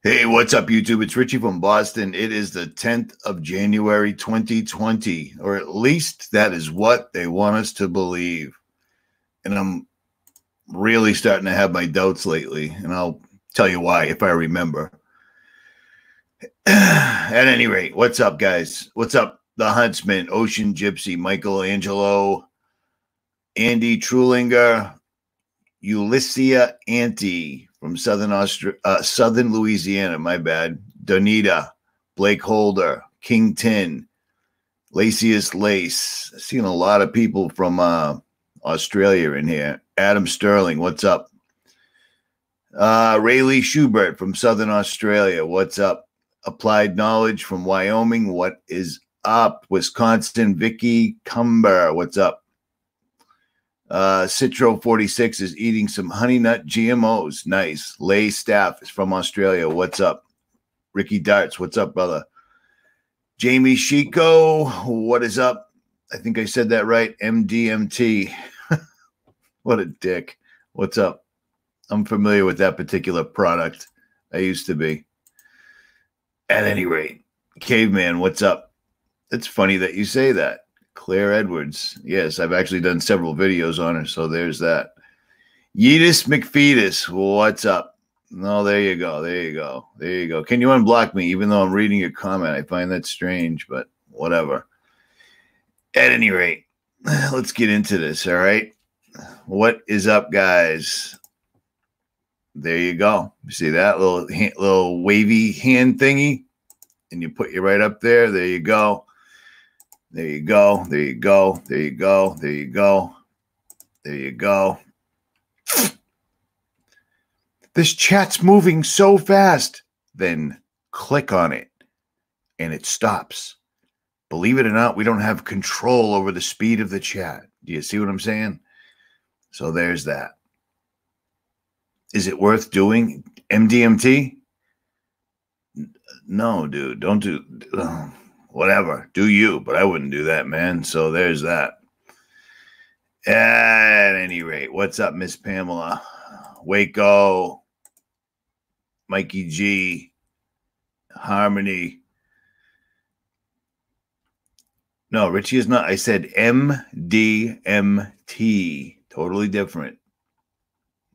Hey, what's up, YouTube? It's Richie from Boston. It is the 10th of January, 2020, or at least that is what they want us to believe. And I'm really starting to have my doubts lately, and I'll tell you why if I remember. At any rate, what's up, guys? What's up, The Huntsman, Ocean Gypsy, Michelangelo, Andy Trulinger, Ulyssia Ante from Southern Louisiana, my bad. Donita, Blake Holder, King Tin, Lacius Lace. I've seen a lot of people from Australia in here. Adam Sterling, what's up? Rayleigh Schubert from Southern Australia, what's up? Applied Knowledge from Wyoming, what is up? Wisconsin, Vicky Cumber, what's up? Citro 46 is eating some honey nut GMOs. Nice. Lay Staff is from Australia. What's up? Ricky Darts, what's up, brother? Jamie Chico, what is up? I think I said that right. MDMT. What a dick. What's up? I'm familiar with that particular product. I used to be. At any rate, Caveman, what's up? It's funny that you say that. Claire Edwards. Yes, I've actually done several videos on her, so there's that. Yeetus McFetus, what's up? No, there you go. There you go. There you go. Can you unblock me, even though I'm reading your comment? I find that strange, but whatever. At any rate, let's get into this, all right? What is up, guys? There you go. You see that little wavy hand thingy? And you put you right up there. There you go. There you go. There you go. There you go. There you go. There you go. This chat's moving so fast. Then click on it and it stops. Believe it or not, we don't have control over the speed of the chat. Do you see what I'm saying? So there's that. Is it worth doing MDMT? No, dude. Don't do... whatever, do you, but I wouldn't do that, man. So there's that. At any rate, what's up, Miss Pamela? Waco, Mikey G, Harmony. No, Richie is not. I said MDMT. Totally different.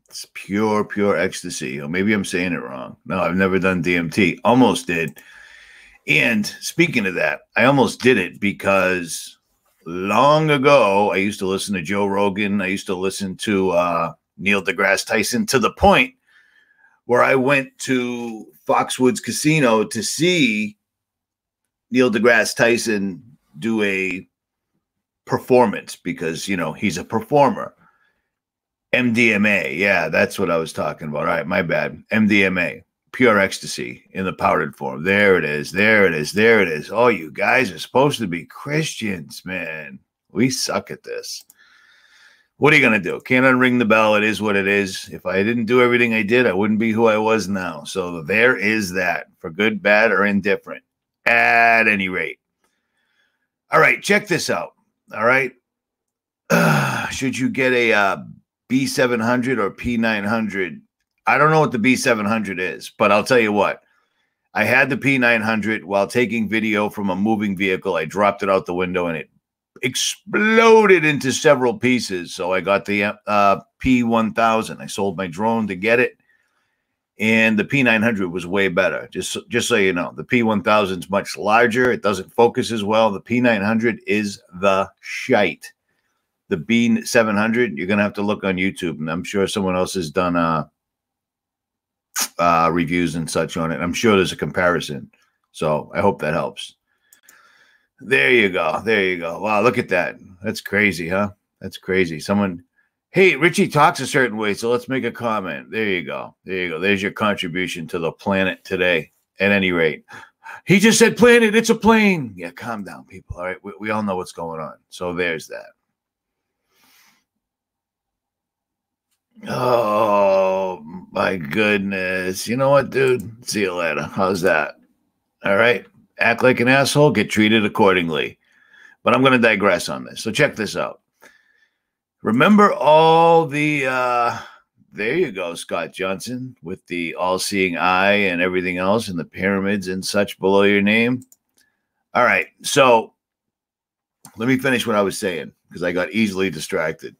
It's pure ecstasy. Or maybe I'm saying it wrong. No, I've never done DMT. Almost did. And speaking of that, I almost did it because long ago, I used to listen to Joe Rogan. I used to listen to Neil deGrasse Tyson to the point where I went to Foxwoods Casino to see Neil deGrasse Tyson do a performance because, you know, he's a performer. MDMA. Yeah, that's what I was talking about. All right, my bad. MDMA. Pure ecstasy in the powdered form. There it is. There it is. There it is. Oh, you guys are supposed to be Christians, man. We suck at this. What are you going to do? Can't unring the bell. It is what it is. If I didn't do everything I did, I wouldn't be who I was now. So there is that, for good, bad, or indifferent. At any rate. All right, check this out. All right. Should you get a B700 or P900? I don't know what the B700 is, but I'll tell you what. I had the P900 while taking video from a moving vehicle. I dropped it out the window and it exploded into several pieces. So I got the P1000. I sold my drone to get it. And the P900 was way better. Just so you know, the P1000 is much larger. It doesn't focus as well. The P900 is the shite. The B700, you're going to have to look on YouTube. And I'm sure someone else has done reviews and such on it. I'm sure there's a comparison. So I hope that helps. There you go. There you go. Wow, look at that. That's crazy, huh? That's crazy. Someone, hey, Richie talks a certain way, so let's make a comment. There you go. There you go. There's your contribution to the planet today. At any rate, he just said planet. It's a plane. Yeah, calm down, people. All right. We all know what's going on. So there's that. Oh, my goodness. You know what, dude? See you later. How's that? All right. Act like an asshole. Get treated accordingly. But I'm going to digress on this. So check this out. Remember all the There you go, Scott Johnson, with the all-seeing eye and everything else and the pyramids and such below your name. All right, so let me finish what I was saying because I got easily distracted.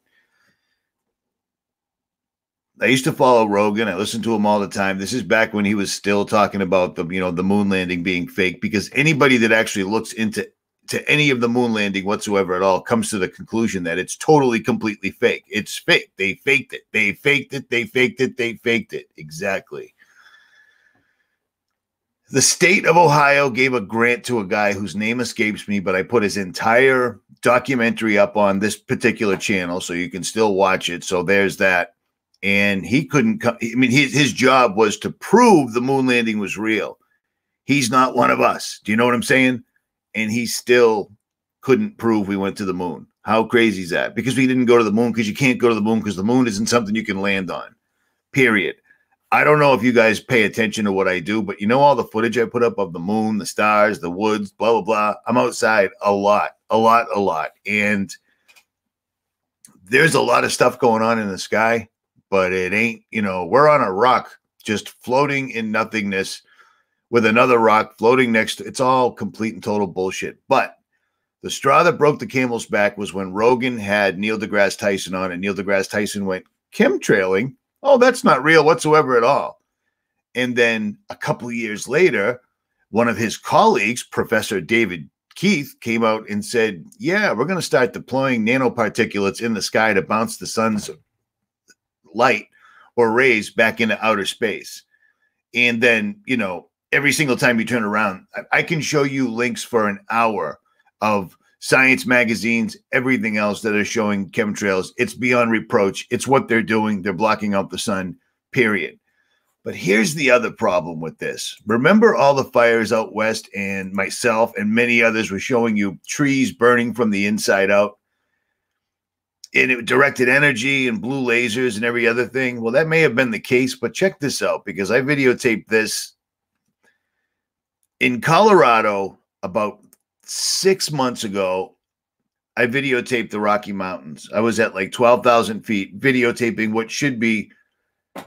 I used to follow Rogan. I listened to him all the time. This is back when he was still talking about the moon landing being fake, because anybody that actually looks into any of the moon landing whatsoever at all comes to the conclusion that it's totally, completely fake. It's fake. They faked it. They faked it. They faked it. They faked it. Exactly. The state of Ohio gave a grant to a guy whose name escapes me, but I put his entire documentary up on this particular channel, so you can still watch it. So there's that. And he couldn't come. I mean, his job was to prove the moon landing was real. He's not one of us. Do you know what I'm saying? And he still couldn't prove we went to the moon. How crazy is that? Because we didn't go to the moon, because you can't go to the moon because the moon isn't something you can land on. Period. I don't know if you guys pay attention to what I do, but you know all the footage I put up of the moon, the stars, the woods, blah, blah, blah. I'm outside a lot. And there's a lot of stuff going on in the sky. But it ain't, we're on a rock just floating in nothingness with another rock floating next to it's all complete and total bullshit. But the straw that broke the camel's back was when Rogan had Neil deGrasse Tyson on, and Neil deGrasse Tyson went chemtrailing. Oh, that's not real whatsoever at all. And then a couple of years later, one of his colleagues, Professor David Keith, came out and said, yeah, we're going to start deploying nanoparticulates in the sky to bounce the sun's light or rays back into outer space. And then, every single time you turn around, I can show you links for an hour of science magazines, everything else that are showing chemtrails. It's beyond reproach. It's what they're doing. They're blocking out the sun, period. But here's the other problem with this. Remember all the fires out west, and myself and many others were showing you trees burning from the inside out? And it directed energy and blue lasers and every other thing. Well, that may have been the case, but check this out, because I videotaped this in Colorado about 6 months ago. I videotaped the Rocky Mountains. I was at like 12,000 feet videotaping what should be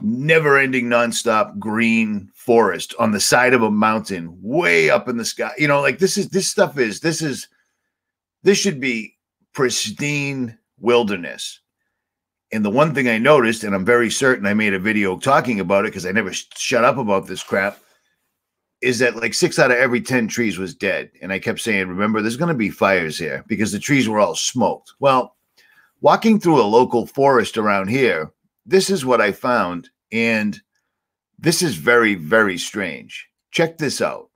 never-ending, nonstop green forest on the side of a mountain way up in the sky. This should be pristine wilderness. And the one thing I noticed, and I'm very certain I made a video talking about it because I never shut up about this crap, is that like 6 out of every 10 trees was dead. And I kept saying, remember, there's going to be fires here, because the trees were all smoked. Well, walking through a local forest around here, this is what I found. And this is very, very strange. Check this out.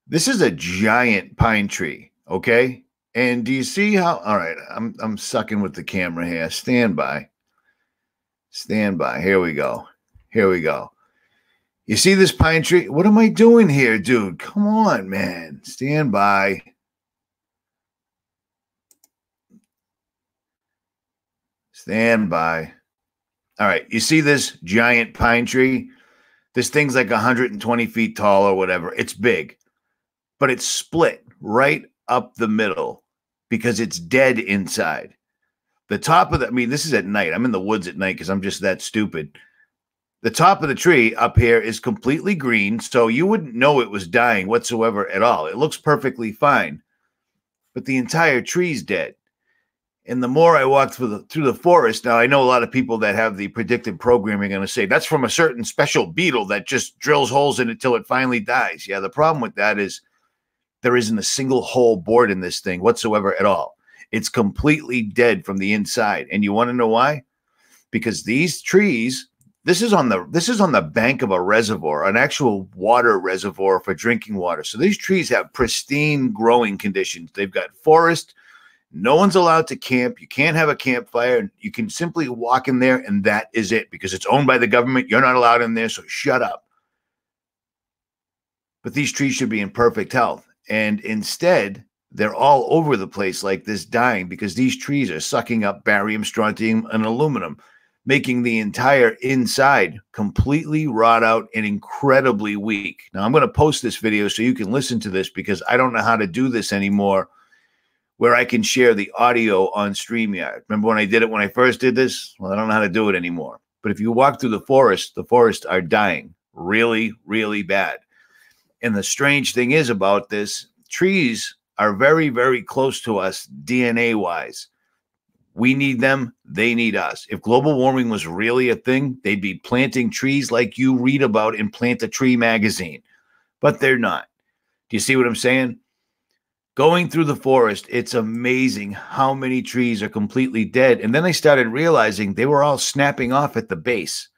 This is a giant pine tree. Okay. And do you see how, all right, I'm sucking with the camera here. Stand by. Here we go. You see this pine tree? What am I doing here, dude? Come on, man. Stand by. All right. You see this giant pine tree? This thing's like 120 feet tall or whatever. It's big, but it's split right up the middle because it's dead inside. The top of this is at night. I'm in the woods at night because I'm just that stupid. The top of the tree up here is completely green, so you wouldn't know it was dying whatsoever at all. It looks perfectly fine, but the entire tree's dead. And the more I walk through the forest, now I know a lot of people that have the predictive programming are going to say that's from a certain special beetle that just drills holes in it till it finally dies. Yeah, the problem with that is there isn't a single hole bored in this thing whatsoever at all. It's completely dead from the inside. And you want to know why? Because these trees, this is on the bank of a reservoir, an actual water reservoir for drinking water. So these trees have pristine growing conditions. They've got forest. No one's allowed to camp. You can't have a campfire. You can simply walk in there, and that is it, because it's owned by the government. You're not allowed in there, so shut up. But these trees should be in perfect health. And instead, they're all over the place like this, dying because these trees are sucking up barium, strontium, and aluminum, making the entire inside completely rot out and incredibly weak. Now, I'm going to post this video so you can listen to this, because I don't know how to do this anymore where I can share the audio on StreamYard. Remember when I did it when I first did this? Well, I don't know how to do it anymore. But if you walk through the forests are dying really, really bad. And the strange thing is about this, trees are very, very close to us DNA-wise. We need them. They need us. If global warming was really a thing, they'd be planting trees like you read about in Plant a Tree magazine. But they're not. Do you see what I'm saying? Going through the forest, it's amazing how many trees are completely dead. And then I started realizing they were all snapping off at the base.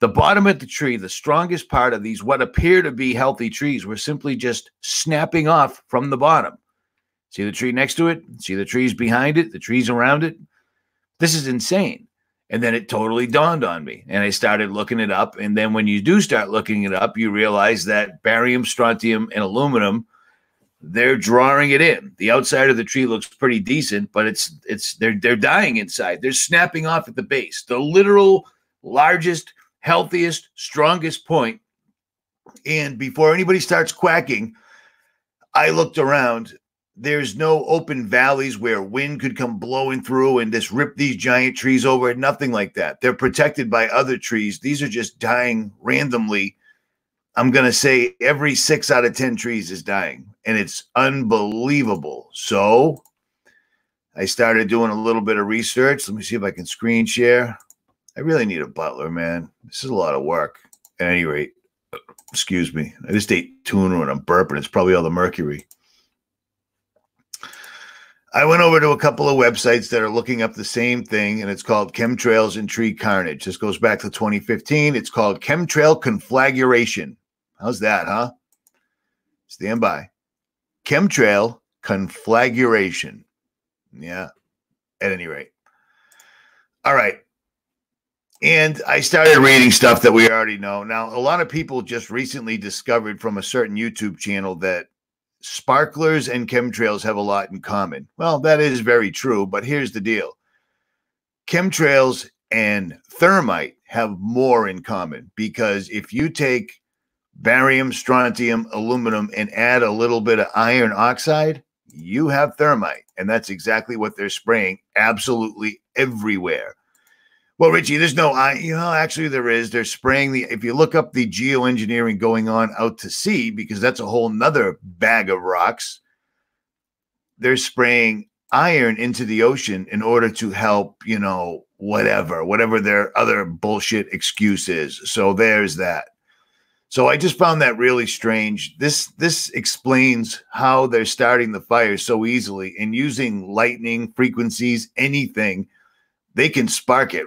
The bottom of the tree, the strongest part of these, what appear to be healthy trees, were simply just snapping off from the bottom. See the tree next to it? See the trees behind it? The trees around it? This is insane. And then it totally dawned on me. And I started looking it up. And then when you do start looking it up, you realize that barium, strontium, and aluminum, they're drawing it in. The outside of the tree looks pretty decent, but they're dying inside. They're snapping off at the base. The literal largest, healthiest, strongest point. And before anybody starts quacking, I looked around. There's no open valleys where wind could come blowing through and just rip these giant trees over. Nothing like that. They're protected by other trees. These are just dying randomly. I'm going to say every 6 out of 10 trees is dying, and it's unbelievable. So I started doing a little bit of research. Let me see if I can screen share. I really need a butler, man. This is a lot of work. At any rate, excuse me. I just ate tuna and I'm burping. It's probably all the mercury. I went over to a couple of websites that are looking up the same thing, and it's called Chemtrails and Tree Carnage. This goes back to 2015. It's called Chemtrail Conflagration. How's that, huh? Stand by. Chemtrail Conflagration. Yeah, at any rate. All right. And I started reading stuff that we already know. Now, a lot of people just recently discovered from a certain YouTube channel that sparklers and chemtrails have a lot in common. Well, that is very true, but here's the deal. Chemtrails and thermite have more in common, because if you take barium, strontium, aluminum, and add a little bit of iron oxide, you have thermite. And that's exactly what they're spraying absolutely everywhere. Well, Richie, there's no iron. You know, actually there is. They're spraying if you look up the geoengineering going on out to sea, because that's a whole nother bag of rocks, they're spraying iron into the ocean in order to help, you know, whatever their other bullshit excuse is. So there's that. So I just found that really strange. This explains how they're starting the fire so easily, and using lightning, frequencies, anything. They can spark it.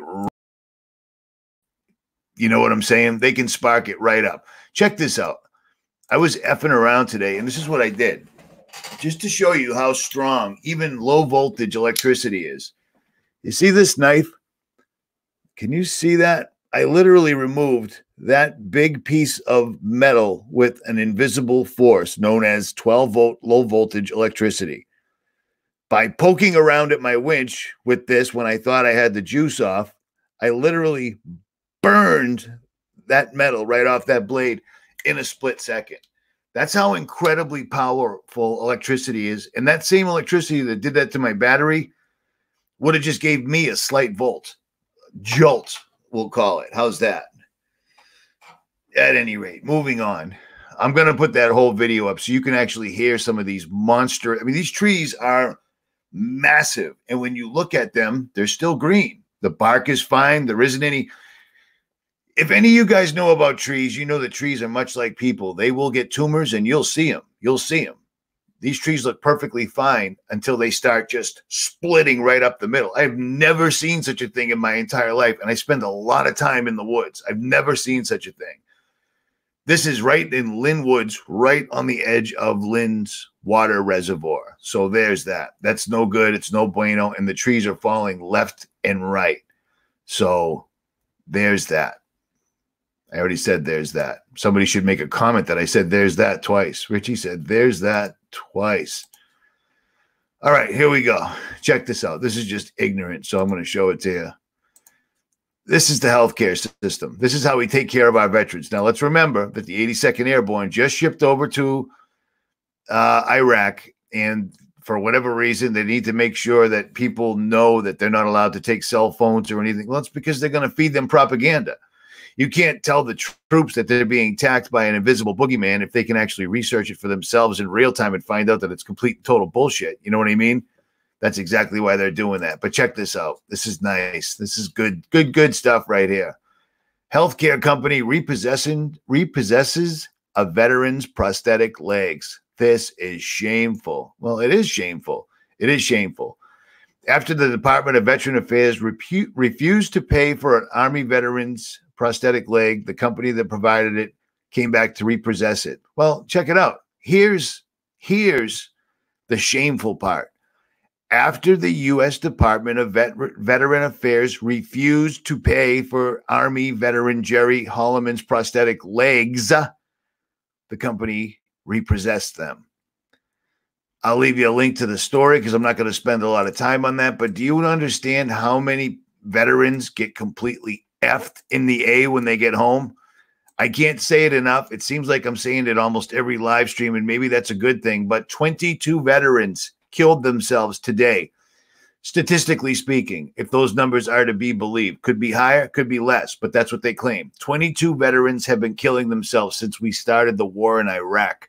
You know what I'm saying? They can spark it right up. Check this out. I was effing around today, and this is what I did. Just to show you how strong even low voltage electricity is. You see this knife? Can you see that? I literally removed that big piece of metal with an invisible force known as 12-volt low voltage electricity. By poking around at my winch with this when I thought I had the juice off, I literally burned that metal right off that blade in a split second. That's how incredibly powerful electricity is. And that same electricity that did that to my battery would have just gave me a slight jolt, we'll call it. How's that? At any rate, moving on. I'm going to put that whole video up so you can actually hear some of these monster. I mean, these trees are massive. And when you look at them, they're still green. The bark is fine. There isn't any. If any of you guys know about trees, you know that trees are much like people. They will get tumors and you'll see them. You'll see them. These trees look perfectly fine until they start just splitting right up the middle. I've never seen such a thing in my entire life. And I spend a lot of time in the woods. I've never seen such a thing. This is right in Lynn Woods, right on the edge of Lynn's water reservoir. So there's that. That's no good. It's no bueno. And the trees are falling left and right. So there's that. I already said there's that. Somebody should make a comment that I said there's that twice. Richie said there's that twice. All right, here we go. Check this out. This is just ignorant, so I'm going to show it to you. This is the healthcare system. This is how we take care of our veterans. Now, let's remember that the 82nd Airborne just shipped over to Iraq, and for whatever reason, they need to make sure that people know that they're not allowed to take cell phones or anything. Well, it's because they're going to feed them propaganda. You can't tell the troops that they're being attacked by an invisible boogeyman if they can actually research it for themselves in real time and find out that it's complete and total bullshit. You know what I mean? That's exactly why they're doing that. But check this out. This is nice. This is good stuff right here. Healthcare company repossesses a veteran's prosthetic legs. This is shameful. Well, it is shameful. It is shameful. After the Department of Veteran Affairs refused to pay for an Army veteran's prosthetic leg, the company that provided it came back to repossess it. Well, check it out. Here's the shameful part. After the U.S. Department of Veteran Affairs refused to pay for Army veteran Jerry Holloman's prosthetic legs, the company repossessed them. I'll leave you a link to the story because I'm not going to spend a lot of time on that. But do you understand how many veterans get completely effed in the A when they get home? I can't say it enough. It seems like I'm saying it almost every live stream, and maybe that's a good thing. But 22 veterans killed themselves today, statistically speaking, if those numbers are to be believed. Could be higher, could be less, but that's what they claim. 22 veterans have been killing themselves since we started the war in Iraq.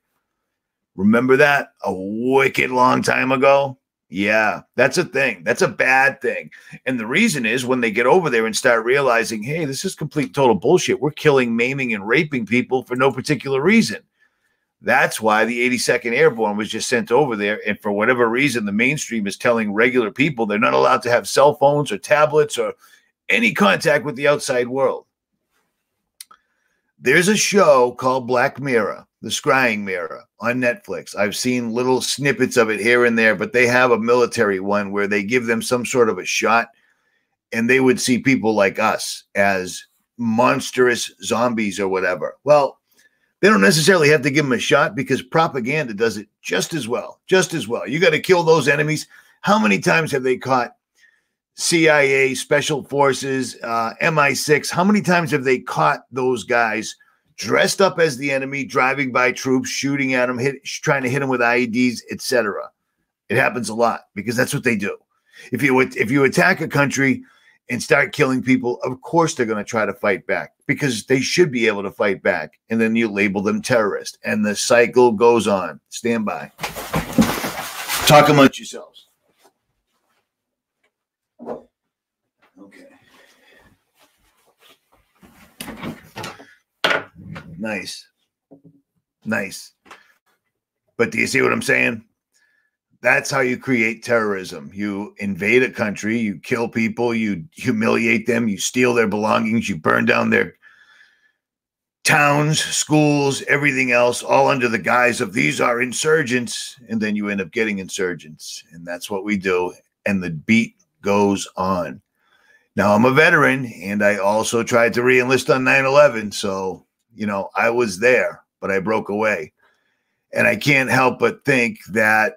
Remember that? A wicked long time ago? Yeah, that's a thing. That's a bad thing. And the reason is when they get over there and start realizing, hey, this is complete total bullshit. We're killing, maiming, and raping people for no particular reason. That's why the 82nd Airborne was just sent over there. And for whatever reason, the mainstream is telling regular people they're not allowed to have cell phones or tablets or any contact with the outside world. There's a show called Black Mirror, The Scrying Mirror, on Netflix. I've seen little snippets of it here and there, but they have a military one where they give them some sort of a shot, and they would see people like us as monstrous zombies or whatever. Well, they don't necessarily have to give them a shot because propaganda does it just as well. Just as well. You got to kill those enemies. How many times have they caught CIA, Special Forces, MI6? How many times have they caught those guys dressed up as the enemy, driving by troops, shooting at them, trying to hit them with IEDs, etc.? It happens a lot because that's what they do. If you attack a country and start killing people, of course they're going to try to fight back because they should be able to fight back. And then you label them terrorists. And the cycle goes on. Stand by. Talk amongst yourselves. Okay. Nice. Nice. But do you see what I'm saying? That's how you create terrorism. You invade a country, you kill people, you humiliate them, you steal their belongings, you burn down their towns, schools, everything else, all under the guise of these are insurgents. And then you end up getting insurgents. And that's what we do. And the beat goes on. Now, I'm a veteran, and I also tried to re-enlist on 9/11. So, you know, I was there, but I broke away. And I can't help but think that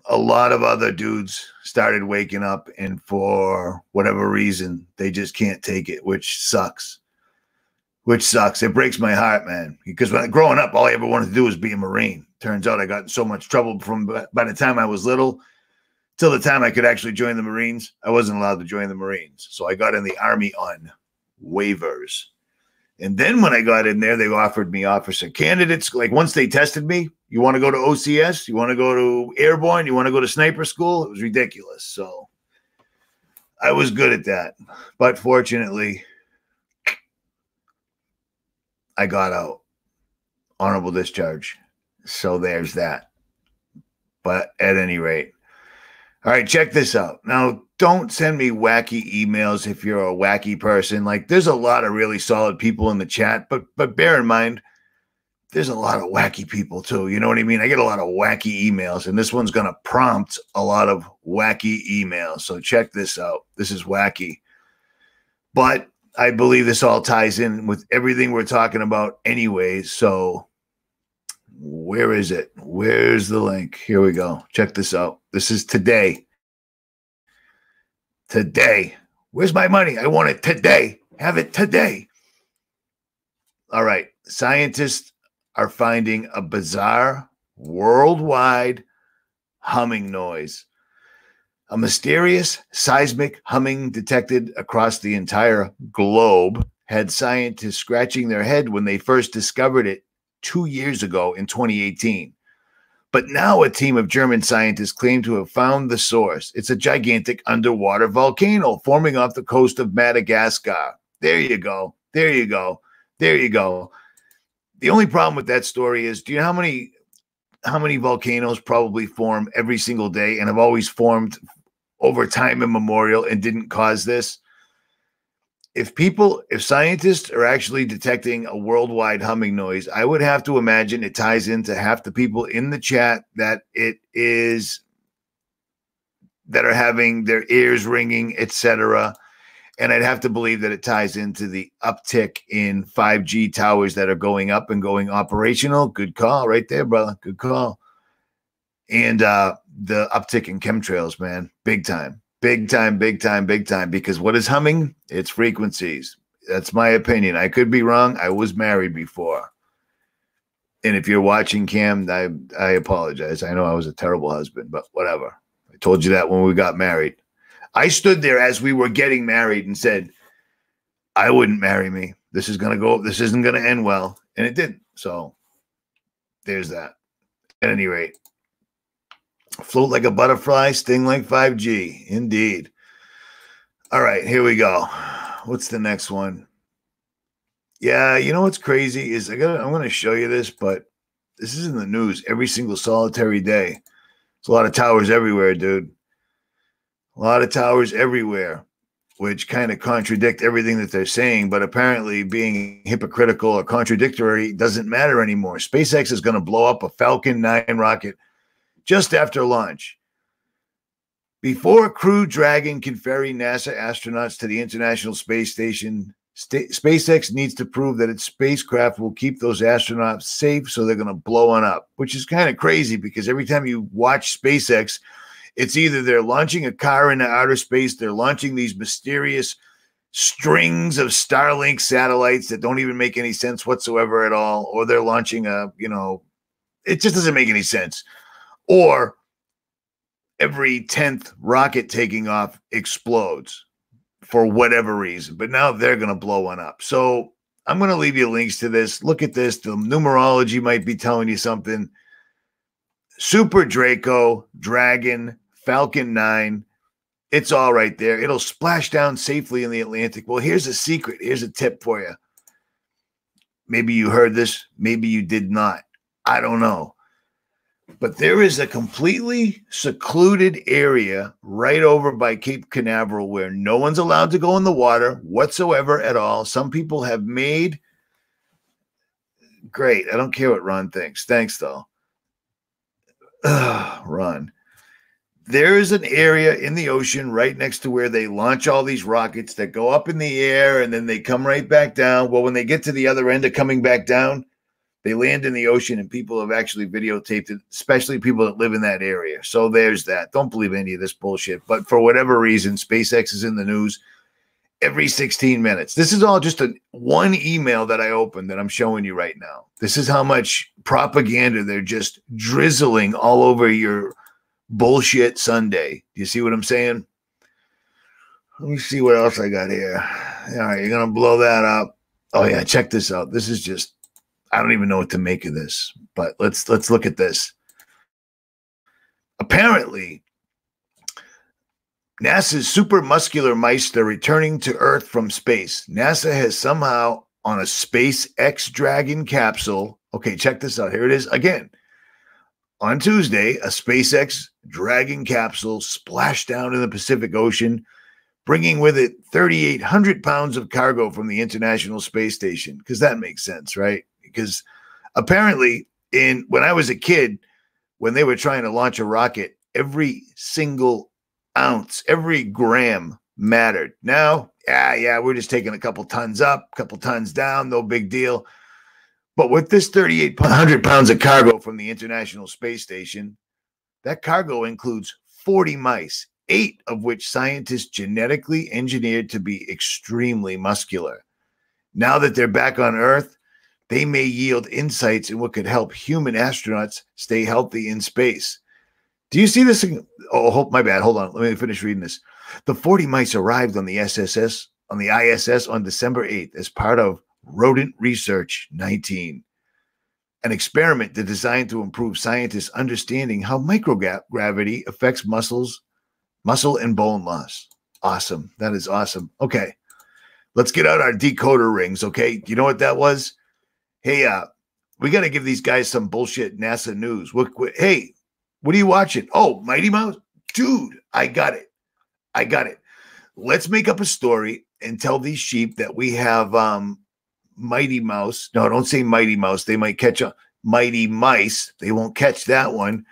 a lot of other dudes started waking up, and for whatever reason, they just can't take it, which sucks. It breaks my heart, man, because when growing up, all I ever wanted to do was be a Marine. Turns out I got in so much trouble by the time I was little till the time I could actually join the Marines. I wasn't allowed to join the Marines. So I got in the Army on waivers. And then when I got in there, they offered me officer candidates. Like once they tested me, you want to go to OCS? You want to go to Airborne? You want to go to sniper school? It was ridiculous. So I was good at that. But fortunately, I got out. Honorable discharge. So there's that. But at any rate. All right, check this out. Now, don't send me wacky emails if you're a wacky person. Like, there's a lot of really solid people in the chat, but bear in mind, there's a lot of wacky people too. You know what I mean? I get a lot of wacky emails, and this one's going to prompt a lot of wacky emails. So check this out. This is wacky. But I believe this all ties in with everything we're talking about anyway. So where is it? Where's the link? Here we go. Check this out. This is today. Today. Where's my money? I want it today. Have it today. All right. Scientists are finding a bizarre worldwide humming noise. A mysterious seismic humming detected across the entire globe had scientists scratching their head when they first discovered it 2 years ago in 2018. But now a team of German scientists claim to have found the source. It's a gigantic underwater volcano forming off the coast of Madagascar. There you go. There you go. There you go. The only problem with that story is, do you know how many volcanoes probably form every single day and have always formed over time immemorial and didn't cause this? If scientists are actually detecting a worldwide humming noise, I would have to imagine it ties into half the people in the chat that are having their ears ringing, etc. And I'd have to believe that it ties into the uptick in 5G towers that are going up and going operational. Good call right there, brother. Good call. And the uptick in chemtrails, man. Big time. Big time, big time, big time. Because what is humming? It's frequencies. That's my opinion. I could be wrong. I was married before. And if you're watching, Cam, I apologize. I know I was a terrible husband, but whatever. I told you that when we got married. I stood there as we were getting married and said, I wouldn't marry me. This is going to go. This isn't going to end well. And it did. So there's that. At any rate. Float like a butterfly, sting like 5G. Indeed. All right, here we go. What's the next one? Yeah, you know what's crazy is I'm going to show you this, but this is in the news every single solitary day. There's a lot of towers everywhere, dude. A lot of towers everywhere, which kind of contradict everything that they're saying, but apparently being hypocritical or contradictory doesn't matter anymore. SpaceX is going to blow up a Falcon 9 rocket just after launch. Before Crew Dragon can ferry NASA astronauts to the International Space Station, SpaceX needs to prove that its spacecraft will keep those astronauts safe, so they're going to blow one up, which is kind of crazy because every time you watch SpaceX, it's either they're launching a car into outer space, they're launching these mysterious strings of Starlink satellites that don't even make any sense whatsoever at all, or they're launching it just doesn't make any sense. Or every 10th rocket taking off explodes for whatever reason. But now they're going to blow one up. So I'm going to leave you links to this. Look at this. The numerology might be telling you something. Super Draco, Dragon, Falcon 9. It's all right there. It'll splash down safely in the Atlantic. Well, here's a secret. Here's a tip for you. Maybe you heard this. Maybe you did not. I don't know. But there is a completely secluded area right over by Cape Canaveral where no one's allowed to go in the water whatsoever at all. Some people have made – great. I don't care what Ron thinks. Thanks, though. Ron. There is an area in the ocean right next to where they launch all these rockets that go up in the air and then they come right back down. Well, when they get to the other end of coming back down, they land in the ocean, and people have actually videotaped it, especially people that live in that area. So there's that. Don't believe any of this bullshit. But for whatever reason, SpaceX is in the news every 16 minutes. This is all just one email that I opened that I'm showing you right now. This is how much propaganda they're just drizzling all over your bullshit Sunday. Do you see what I'm saying? Let me see what else I got here. All right, you're going to blow that up. Oh, yeah, check this out. This is just... I don't even know what to make of this, but let's look at this. Apparently, NASA's super muscular mice are returning to Earth from space. NASA has somehow, on a SpaceX Dragon capsule, okay, check this out. Here it is again. On Tuesday, a SpaceX Dragon capsule splashed down in the Pacific Ocean, bringing with it 3,800 pounds of cargo from the International Space Station, because that makes sense, right? Because apparently when I was a kid, when they were trying to launch a rocket, every single ounce, every gram mattered. Now, we're just taking a couple tons up, a couple tons down, no big deal. But with this 3,800 pounds of cargo from the International Space Station, that cargo includes 40 mice, 8 of which scientists genetically engineered to be extremely muscular. Now that they're back on Earth, they may yield insights in what could help human astronauts stay healthy in space. Do you see this? Oh, my bad. Hold on. Let me finish reading this. The 40 mice arrived on the ISS on December 8th as part of Rodent Research 19, an experiment that designed to improve scientists' understanding how microgravity affects muscle and bone loss. Awesome. That is awesome. Okay. Let's get out our decoder rings, okay? You know what that was? Hey, we got to give these guys some bullshit NASA news. Hey, what are you watching? Oh, Mighty Mouse? Dude, I got it. Let's make up a story and tell these sheep that we have Mighty Mouse. No, don't say Mighty Mouse. They might catch a Mighty Mice. They won't catch that one.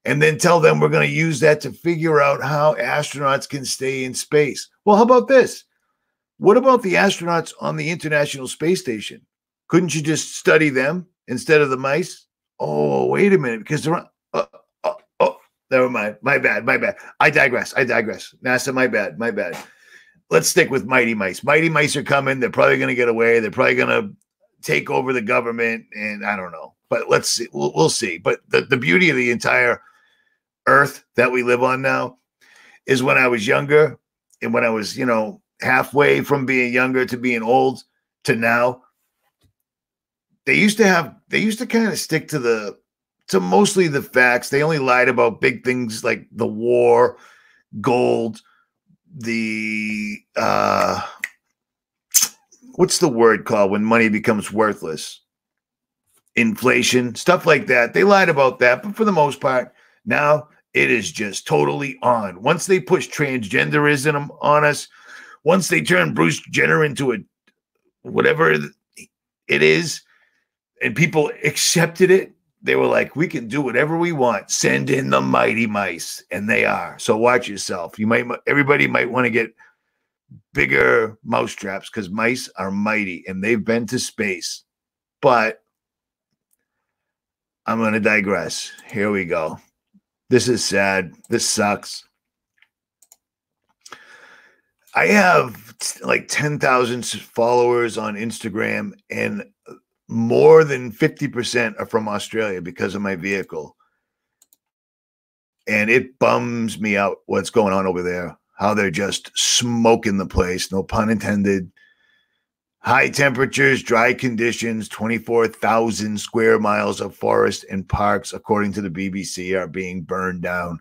And then tell them we're going to use that to figure out how astronauts can stay in space. Well, how about this? What about the astronauts on the International Space Station? Couldn't you just study them instead of the mice? Oh, wait a minute, because they're never mind. My bad. I digress. NASA, my bad. Let's stick with Mighty Mice. Mighty Mice are coming. They're probably going to get away. They're probably going to take over the government, and I don't know. But let's see. We'll see. But the beauty of the entire Earth that we live on now is when I was younger and when I was, halfway from being younger to being old to now, they used to kind of stick to mostly the facts. They only lied about big things like the war, gold, the what's the word called when money becomes worthless? Inflation, stuff like that. They lied about that, but for the most part, now it is just totally on. Once they push transgenderism on us, once they turn Bruce Jenner into a whatever it is, and people accepted it, they were like, we can do whatever we want. Send in the Mighty Mice. And they are. So watch yourself. Everybody might want to get bigger mousetraps because mice are mighty and they've been to space. But I'm going to digress. Here we go. This is sad. This sucks. I have like 10,000 followers on Instagram, and more than 50% are from Australia because of my vehicle. And it bums me out what's going on over there, how they're just smoking the place, no pun intended. High temperatures, dry conditions, 24,000 square miles of forest and parks, according to the BBC, are being burned down.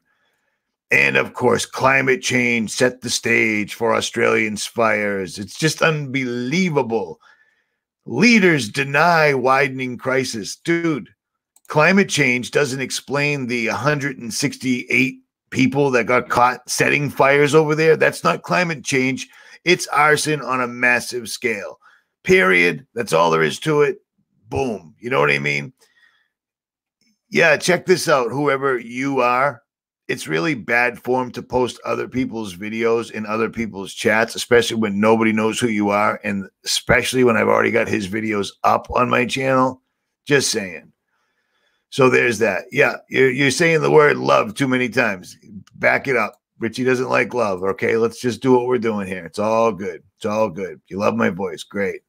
And of course, climate change set the stage for Australians' fires. It's just unbelievable. Leaders deny widening crisis. Dude, climate change doesn't explain the 168 people that got caught setting fires over there. That's not climate change. It's arson on a massive scale. Period. That's all there is to it. Boom. You know what I mean? Yeah, check this out, whoever you are. It's really bad form to post other people's videos in other people's chats, especially when nobody knows who you are, and especially when I've already got his videos up on my channel. Just saying. So there's that. Yeah, you're saying the word love too many times. Back it up. Richie doesn't like love, okay? Let's just do what we're doing here. It's all good. It's all good. You love my voice. Great.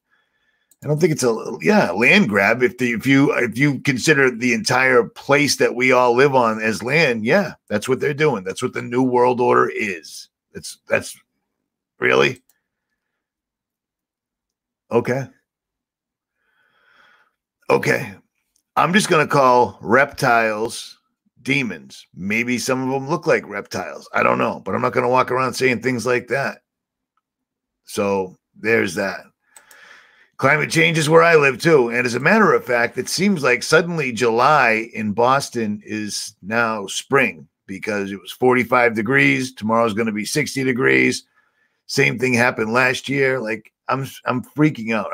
I don't think it's land grab. If you consider the entire place that we all live on as land, yeah, that's what they're doing. That's what the New World Order is. That's really okay. Okay, I'm just gonna call reptiles demons. Maybe some of them look like reptiles. I don't know, but I'm not gonna walk around saying things like that. So there's that. Climate change is where I live too. And as a matter of fact, it seems like suddenly July in Boston is now spring because it was 45 degrees. Tomorrow's going to be 60 degrees. Same thing happened last year. Like I'm freaking out.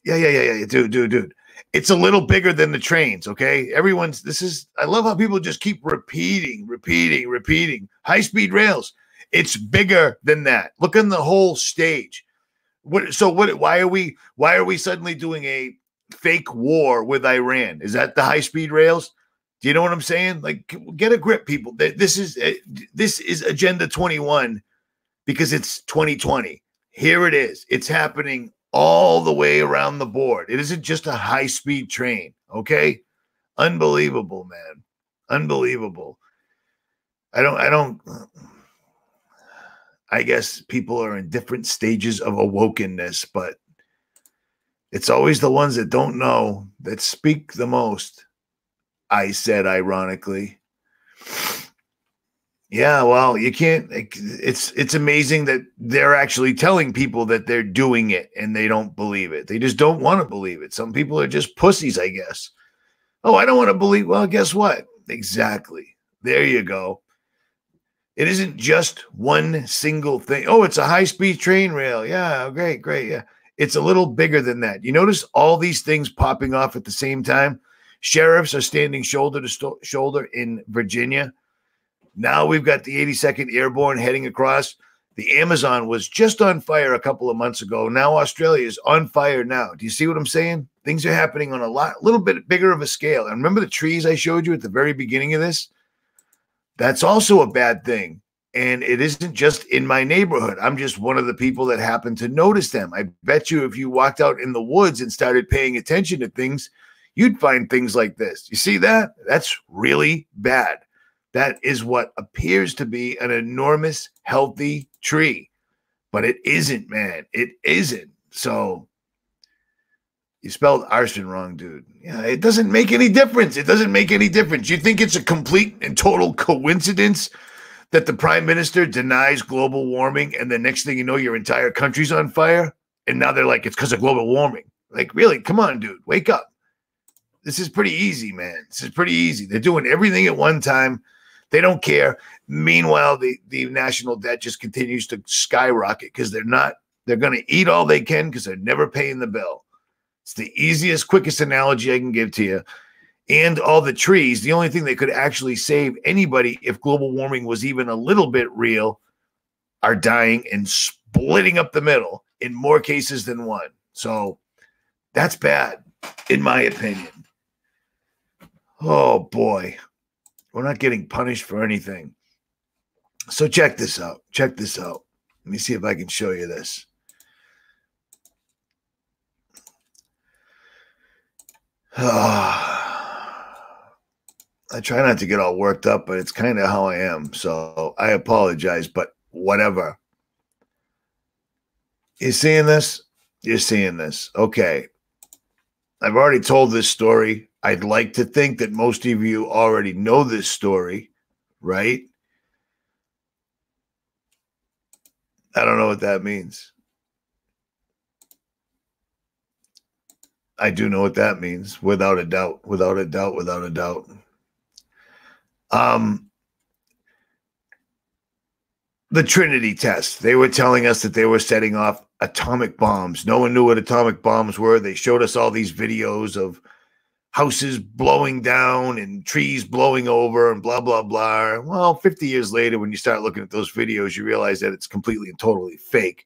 Yeah. Dude. It's a little bigger than the trains. Okay. I love how people just keep repeating. High-speed rails. It's bigger than that. Look on the whole stage. Why are we suddenly doing a fake war with Iran? Is that the high-speed rails? Do you know what I'm saying? Like, get a grip, people. This is Agenda 21 because it's 2020. Here it is. It's happening all the way around the board. It isn't just a high-speed train, okay? Unbelievable, man. Unbelievable. I guess people are in different stages of awokenness, but it's always the ones that don't know that speak the most. I said ironically. Yeah, well, you can't. It's amazing that they're actually telling people that they're doing it and they don't believe it. They just don't want to believe it. Some people are just pussies, I guess. Oh, I don't want to believe. Well, guess what? Exactly. There you go. It isn't just one single thing. Oh, it's a high-speed train rail. Yeah, great, great. Yeah. It's a little bigger than that. You notice all these things popping off at the same time? Sheriffs are standing shoulder to shoulder in Virginia. Now we've got the 82nd Airborne heading across. The Amazon was just on fire a couple of months ago. Now Australia is on fire now. Do you see what I'm saying? Things are happening on a little bit bigger of a scale. And remember the trees I showed you at the very beginning of this? That's also a bad thing. And it isn't just in my neighborhood. I'm just one of the people that happen to notice them. I bet you if you walked out in the woods and started paying attention to things, you'd find things like this. You see that? That's really bad. That is what appears to be an enormous, healthy tree. But it isn't, man. It isn't. So you spelled arson wrong, dude. Yeah, it doesn't make any difference. It doesn't make any difference. You think it's a complete and total coincidence that the prime minister denies global warming and the next thing you know, your entire country's on fire? And now they're like, it's because of global warming. Like, really? Come on, dude. Wake up. This is pretty easy, man. This is pretty easy. They're doing everything at one time. They don't care. Meanwhile, the national debt just continues to skyrocket because they're going to eat all they can because they're never paying the bill. It's the easiest, quickest analogy I can give to you. And all the trees, the only thing that could actually save anybody if global warming was even a little bit real, are dying and splitting up the middle in more cases than one. So that's bad, in my opinion. Oh, boy. We're not getting punished for anything. So check this out. Check this out. Let me see if I can show you this. I try not to get all worked up, but it's kind of how I am. So I apologize, but whatever. You seeing this? You're seeing this. Okay. I've already told this story. I'd like to think that most of you already know this story, right? I don't know what that means. I do know what that means, without a doubt, without a doubt, without a doubt. The Trinity test. They were telling us that they were setting off atomic bombs. No one knew what atomic bombs were. They showed us all these videos of houses blowing down and trees blowing over and blah, blah, blah. Well, 50 years later, when you start looking at those videos, you realize that it's completely and totally fake.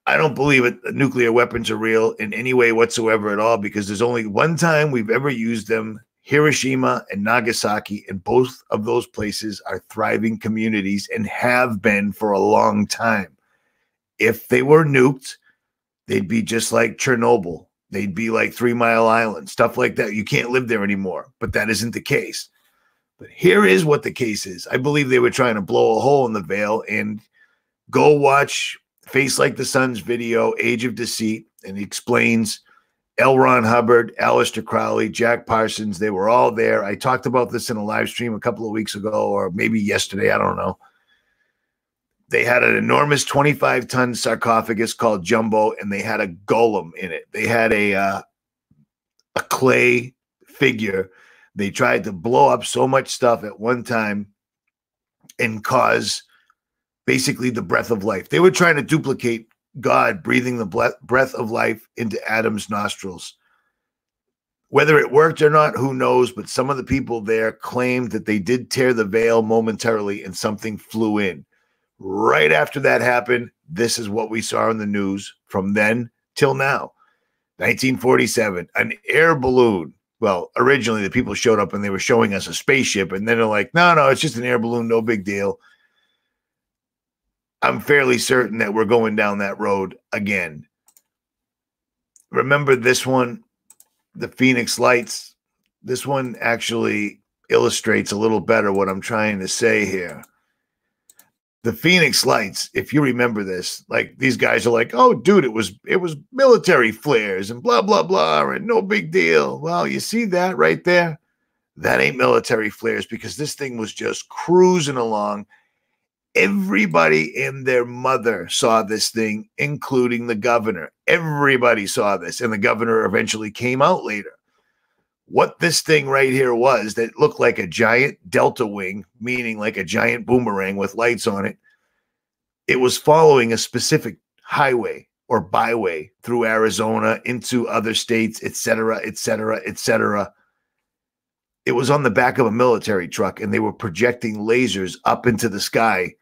I don't believe it. Nuclear weapons are real in any way whatsoever at all, because there's only one time we've ever used them, Hiroshima and Nagasaki, and both of those places are thriving communities and have been for a long time. If they were nuked, they'd be just like Chernobyl. They'd be like 3 Mile Island, stuff like that. You can't live there anymore, but that isn't the case. But here is what the case is. I believe they were trying to blow a hole in the veil, and go watch Face Like the Sun's video, Age of Deceit, and he explains L. Ron Hubbard, Aleister Crowley, Jack Parsons. They were all there. I talked about this in a live stream a couple of weeks ago, or maybe yesterday. I don't know. They had an enormous 25-ton sarcophagus called Jumbo, and they had a golem in it. They had a clay figure. They tried to blow up so much stuff at one time and cause basically the breath of life. They were trying to duplicate God breathing the breath of life into Adam's nostrils. Whether it worked or not, who knows? But some of the people there claimed that they did tear the veil momentarily and something flew in. Right after that happened, this is what we saw in the news from then till now. 1947, an air balloon. Well, originally the people showed up and they were showing us a spaceship, and then they're like, no, it's just an air balloon, no big deal. I'm fairly certain that we're going down that road again. Remember this one, the Phoenix Lights? This one actually illustrates a little better what I'm trying to say here. The Phoenix Lights, if you remember this, like these guys are like, oh, dude, it was military flares and blah, blah, blah, and no big deal. Well, you see that right there? That ain't military flares, because this thing was just cruising along. Everybody and their mother saw this thing, including the governor. Everybody saw this, and the governor eventually came out later. What this thing right here was, that looked like a giant delta wing, meaning like a giant boomerang with lights on it. It was following a specific highway or byway through Arizona into other states, et cetera, et cetera, et cetera. It was on the back of a military truck, and they were projecting lasers up into the sky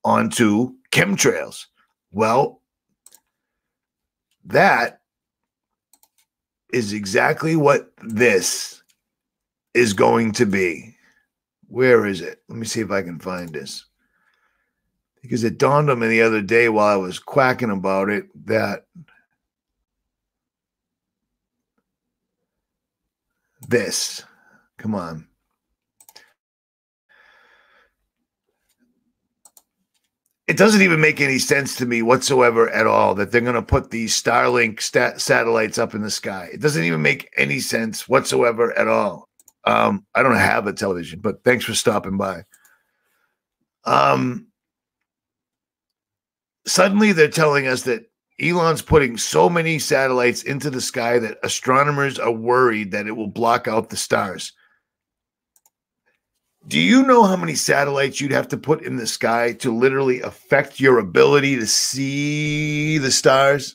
onto chemtrails. Well, that is exactly what this is going to be. Where is it? Let me see if I can find this. Because it dawned on me the other day while I was quacking about it that this, come on. It doesn't even make any sense to me whatsoever at all that they're going to put these Starlink satellites up in the sky. It doesn't even make any sense whatsoever at all. I don't have a television, but thanks for stopping by. Suddenly they're telling us that Elon's putting so many satellites into the sky that astronomers are worried that it will block out the stars. Do you know how many satellites you'd have to put in the sky to literally affect your ability to see the stars?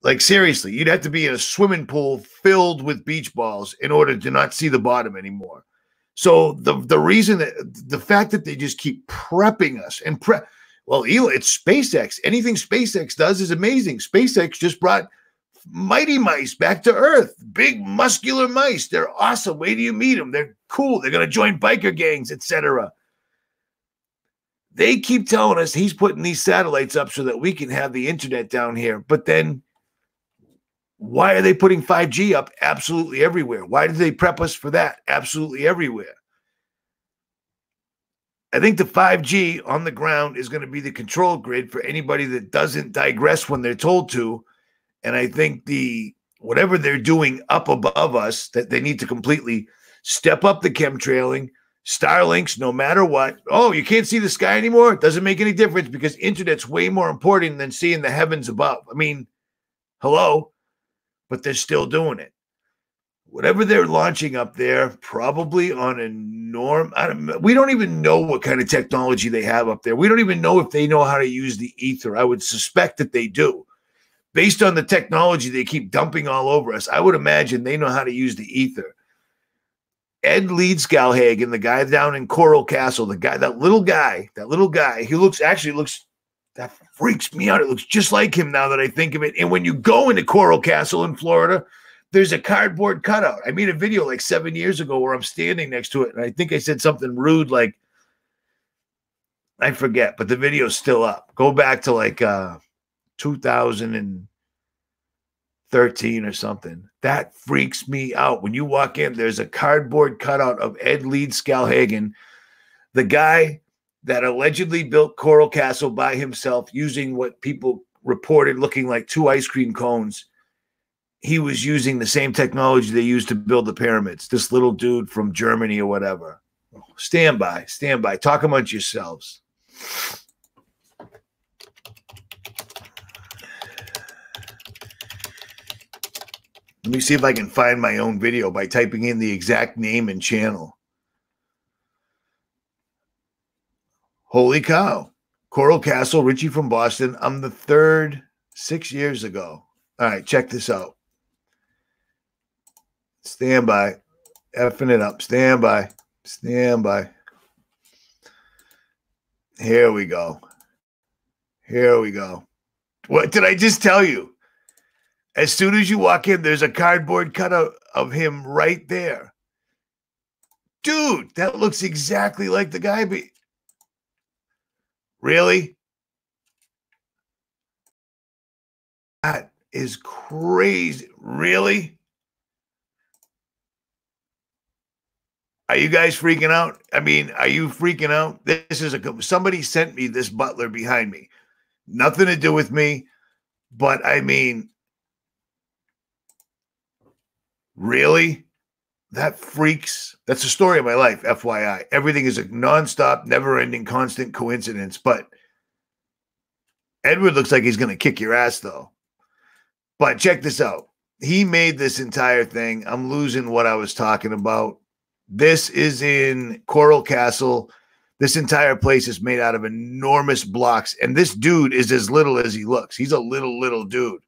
Like, seriously, you'd have to be in a swimming pool filled with beach balls in order to not see the bottom anymore. So the reason that the fact that they just keep prepping us and well, Elon, it's SpaceX. Anything SpaceX does is amazing. SpaceX just brought mighty mice back to Earth. Big muscular mice. They're awesome. Wait till you meet them. They're cool. They're going to join biker gangs, etc. They keep telling us he's putting these satellites up so that we can have the internet down here. But then why are they putting 5G up absolutely everywhere? Why did they prep us for that absolutely everywhere? I think the 5G on the ground is going to be the control grid for anybody that doesn't digress when they're told to. And I think whatever they're doing up above us, that they need to completely step up the chemtrailing, Starlinks, no matter what. Oh, you can't see the sky anymore? It doesn't make any difference, because internet's way more important than seeing the heavens above. I mean, hello, but they're still doing it. Whatever they're launching up there, probably on a norm. We don't even know what kind of technology they have up there. We don't even know if they know how to use the ether. I would suspect that they do. Based on the technology they keep dumping all over us, I would imagine they know how to use the ether. Ed Leedskalhagen, the guy down in Coral Castle, that little guy, he that freaks me out. It looks just like him now that I think of it. And when you go into Coral Castle in Florida, there's a cardboard cutout. I made a video like 7 years ago where I'm standing next to it, and I think I said something rude, like, I forget, but the video's still up. Go back to like 2013 or something. That freaks me out. When you walk in, there's a cardboard cutout of Ed Leedskalhagen, the guy that allegedly built Coral Castle by himself using what people reported looking like 2 ice cream cones. He was using the same technology they used to build the pyramids. This little dude from Germany or whatever. Stand by. Talk amongst yourselves. Let me see if I can find my own video by typing in the exact name and channel. Holy cow. Coral Castle, Richie from Boston. I'm the third 6 years ago. All right, check this out. Stand by. Effing it up. Stand by. Here we go. What did I just tell you? As soon as you walk in, there's a cardboard cutout of him right there. Dude, that looks exactly like the guy. Really? That is crazy. Really? Are you guys freaking out? I mean, are you freaking out? This is somebody sent me this butler behind me. Nothing to do with me, but I mean, really? That freaks. That's the story of my life, FYI. Everything is a nonstop, never-ending, constant coincidence. But Edward looks like he's going to kick your ass, though. But check this out. He made this entire thing. I'm losing what I was talking about. This is in Coral Castle. This entire place is made out of enormous blocks. And this dude is as little as he looks. He's a little dude.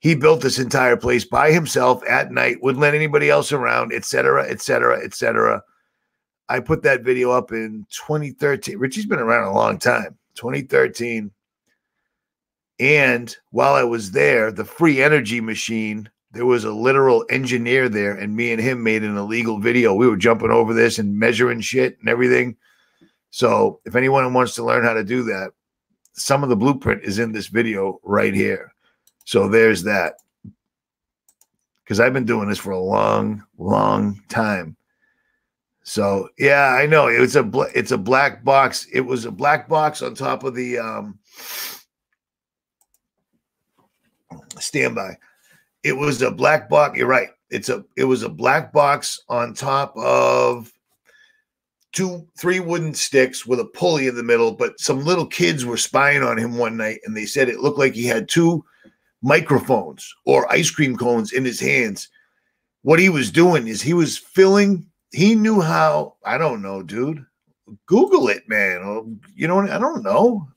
He built this entire place by himself at night, wouldn't let anybody else around, etc., etc., etc. I put that video up in 2013. Richie's been around a long time. 2013. And while I was there, the free energy machine, there was a literal engineer there, and me and him made an illegal video. We were jumping over this and measuring shit and everything. So if anyone wants to learn how to do that, some of the blueprint is in this video right here. So there's that. Because I've been doing this for a long time. So yeah, I know it's a black box. It was a black box on top of the standby. It was a black box. You're right. It was a black box on top of 3 wooden sticks with a pulley in the middle. But some little kids were spying on him one night, and they said it looked like he had 2 microphones or ice cream cones in his hands. What he was doing is he was filling. He knew how. I don't know, dude. Google it, man. You know, I don't know.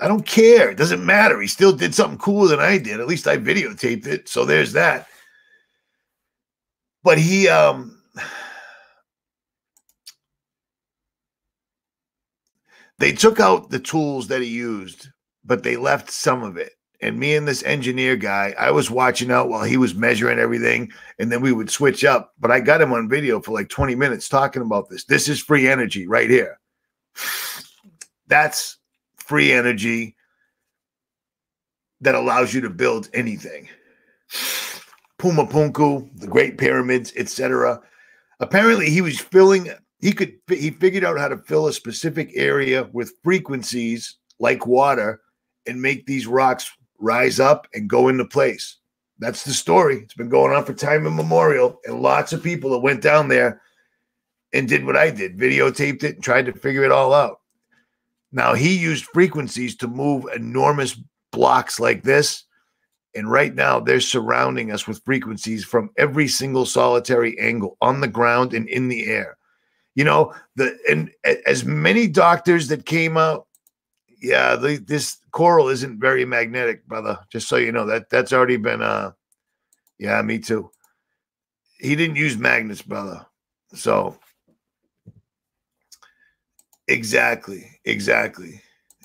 I don't care. It doesn't matter. He still did something cooler than I did. At least I videotaped it. So there's that. But he, they took out the tools that he used, but they left some of it. And me and this engineer guy, I was watching out while he was measuring everything, and then we would switch up. But I got him on video for like 20 minutes talking about this. This is free energy right here. That's free energy that allows you to build anything. Puma Punku, the Great Pyramids, etc. Apparently, he was filling. He figured out how to fill a specific area with frequencies like water and make these rocks rise up and go into place. That's the story. It's been going on for time immemorial, and lots of people that went down there and did what I did, videotaped it and tried to figure it all out. Now, he used frequencies to move enormous blocks like this, and right now they're surrounding us with frequencies from every single solitary angle on the ground and in the air. You know, and as many doctors that came out, yeah, this coral isn't very magnetic, brother. Just so you know, that's already been yeah, me too. He didn't use magnets, brother. So exactly.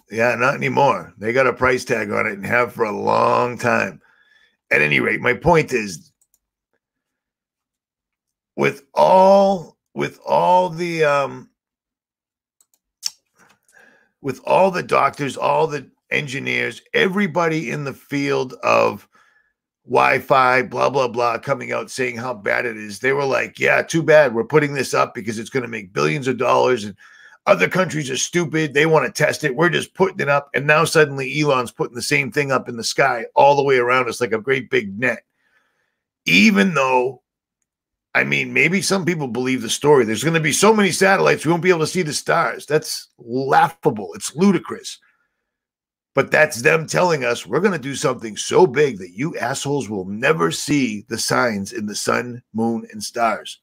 Yeah, not anymore. They got a price tag on it and have for a long time. At any rate, my point is, with all the doctors, all the engineers, everybody in the field of Wi-Fi, blah, blah, blah, coming out saying how bad it is. They were like, yeah, too bad. We're putting this up because it's going to make billions of dollars, and other countries are stupid. They want to test it. We're just putting it up. And now suddenly Elon's putting the same thing up in the sky all the way around us like a great big net. Even though, I mean, maybe some people believe the story. There's going to be so many satellites, we won't be able to see the stars. That's laughable. It's ludicrous. But that's them telling us we're going to do something so big that you assholes will never see the signs in the sun, moon, and stars.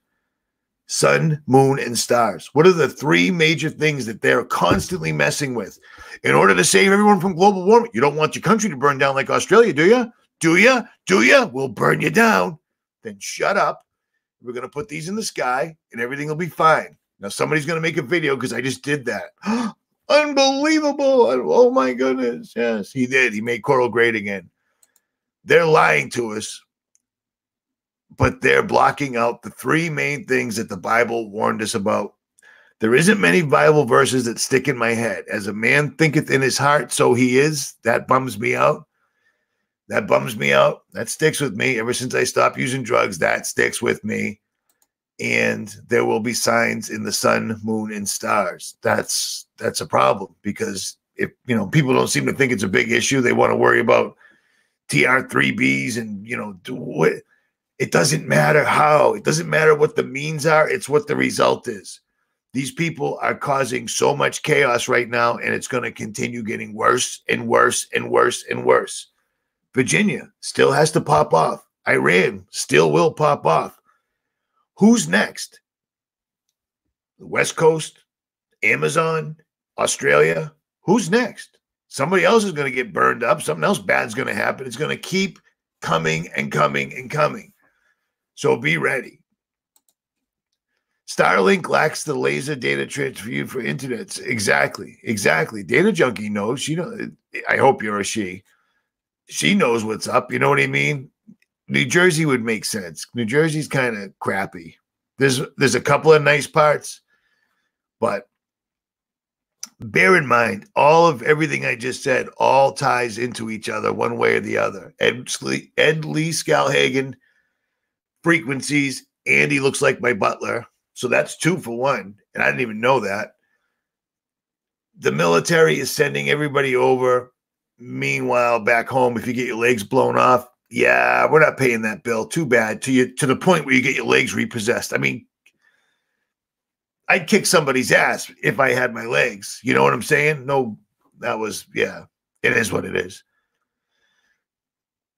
Sun, moon, and stars. What are the 3 major things that they're constantly messing with in order to save everyone from global warming? You don't want your country to burn down like Australia, do you? Do you? Do you? We'll burn you down. Then shut up. We're going to put these in the sky and everything will be fine. Now somebody's going to make a video because I just did that. Unbelievable. Oh my goodness. Yes, he did. He made coral great again. They're lying to us, but they're blocking out the 3 main things that the Bible warned us about. There isn't many Bible verses that stick in my head. As a man thinketh in his heart, so he is. That bums me out. That sticks with me. Ever since I stopped using drugs, that sticks with me. and there will be signs in the sun, moon, and stars. That's a problem, because if people don't seem to think it's a big issue, they want to worry about TR3Bs and it doesn't matter how, it doesn't matter what the means are, it's what the result is. These people are causing so much chaos right now, and it's going to continue getting worse and worse and worse and worse. Virginia still has to pop off. Iran still will pop off. Who's next? The West Coast, Amazon, Australia. Who's next? Somebody else is going to get burned up. Something else bad's going to happen. It's going to keep coming and coming and coming. So be ready. Starlink lacks the laser data transfer for internet. Exactly. Data junkie knows. I hope you're a she. She knows what's up. You know what I mean? New Jersey would make sense. New Jersey's kind of crappy. There's a couple of nice parts, but bear in mind, everything I just said all ties into each other one way or the other. Ed Lee Skowhagen, frequencies. Andy looks like my butler. So that's 2 for 1. And I didn't even know that. The military is sending everybody over. Meanwhile, back home, if you get your legs blown off, yeah, we're not paying that bill. Too bad. To the point where you get your legs repossessed. I mean, I'd kick somebody's ass if I had my legs. You know what I'm saying? No, it is what it is.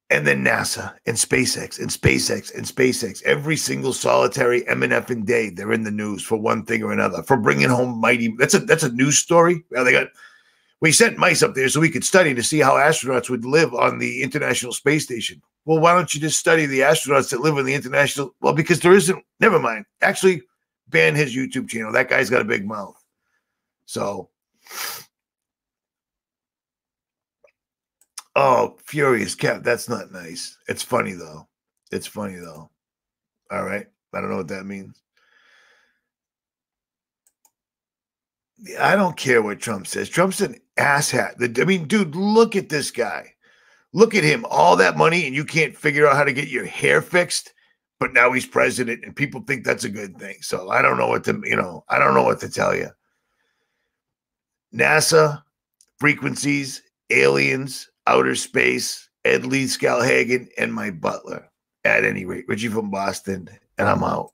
And then NASA and SpaceX and SpaceX and SpaceX. Every single solitary M&F day, they're in the news for one thing or another, for bringing home mighty. That's a news story. Well, we sent mice up there so we could study to see how astronauts would live on the International Space Station. Well, why don't you just study the astronauts that live on the International? Well, because there isn't. Never mind. Actually, ban his YouTube channel. That guy's got a big mouth. So. Oh, Furious Cat. That's not nice. It's funny, though. All right. I don't know what that means. I don't care what Trump says. Trump's an asshat. I mean, dude, look at this guy. Look at him. All that money, and you can't figure out how to get your hair fixed. But now he's president, and people think that's a good thing. So I don't know what to tell you. NASA, frequencies, aliens, outer space, Ed Lee Skowhagen, and my butler. At any rate, Richie from Boston, and I'm out.